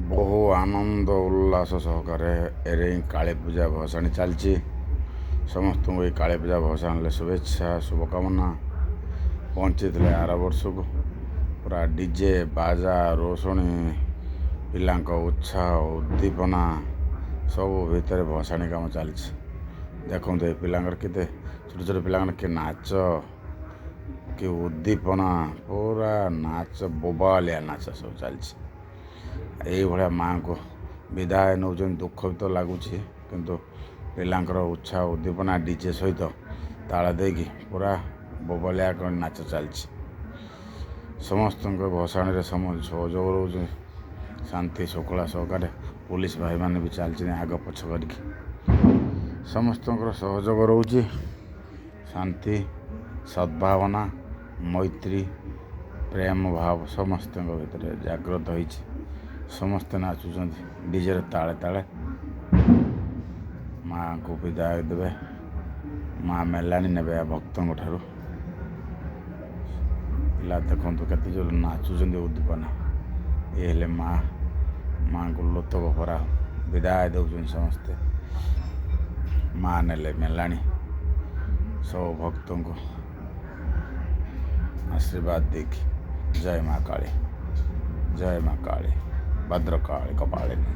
ବହୁ ଆନନ୍ଦ ଉଲ୍ଲାସ ସହକାରେ ଏରେଇଁ କାଳୀ ପୂଜା ଭସାଣି ଚାଲିଛି। ସମସ୍ତଙ୍କୁ ଏଇ କାଳୀ ପୂଜା ଭସାଣିରେ ଶୁଭେଚ୍ଛା ଶୁଭକାମନା। ପହଞ୍ଚିଥିଲେ ଆର ବର୍ଷକୁ ପୁରା ଡିଜେ ବାଜା ରୋଷଣୀ ପିଲାଙ୍କ ଉତ୍ସାହ ଉଦ୍ଦୀପନା ସବୁ ଭିତରେ ଭସାଣି କାମ ଚାଲିଛି। ଦେଖନ୍ତୁ ଏ ପିଲାଙ୍କର କେତେ ଛୋଟ ଛୋଟ ପିଲାଙ୍କର କି ନାଚ କି ଉଦ୍ଦୀପନା, ପୁରା ନାଚ ବୋବାଲିଆ ନାଚ ସବୁ ଚାଲିଛି। ଏଇଭଳିଆ ମାଆଙ୍କୁ ବିଦାୟ ନେଉଛନ୍ତି। ଦୁଃଖ ବି ତ ଲାଗୁଛି, କିନ୍ତୁ ପିଲାଙ୍କର ଉତ୍ସାହ ଉଦ୍ଦୀପନା ଡିଜେ ସହିତ ତାଳ ଦେଇକି ପୁରା ବୋବାଲିଆ ନାଚ ଚାଲିଛି। ସମସ୍ତଙ୍କ ଭସାଣିରେ ସହଯୋଗ ରହୁଛନ୍ତି। ଶାନ୍ତି ଶୃଙ୍ଖଳା ସହକାରେ ପୁଲିସ ଭାଇମାନେ ବି ଚାଲିଛନ୍ତି ଆଗ ପଛ କରିକି। ସମସ୍ତଙ୍କର ସହଯୋଗ ରହୁଛି। ଶାନ୍ତି ସଦ୍ଭାବନା ମୈତ୍ରୀ ପ୍ରେମ ଭାବ ସମସ୍ତଙ୍କ ଭିତରେ ଜାଗ୍ରତ ହେଇଛି। ସମସ୍ତେ ନାଚୁଛନ୍ତି ଡିଜେର ତାଳେ ତାଳେ। ମାଆଙ୍କୁ ବିଦାୟ ଦେବେ, ମାଆ ମେଲାଣି ନେବେ ଭକ୍ତଙ୍କ ଠାରୁ। ପିଲା ଦେଖନ୍ତୁ କେତେ ଜୋର ନାଚୁଛନ୍ତି ଉଦ୍ଦୀପନା। ଇଏ ହେଲେ ମାଆଙ୍କୁ ଲୋତକ ଭରା ବିଦାୟ ଦେଉଛନ୍ତି ସମସ୍ତେ। ମାଆ ନେଲେ ମେଲାଣି ସବୁ ଭକ୍ତଙ୍କୁ ଆଶୀର୍ବାଦ ଦେଇକି ଜୟ ମା କାଳୀ, ଜୟ ମା କାଳୀ, ଭଦ୍ରକାଳୀ କପାଳିନୀ।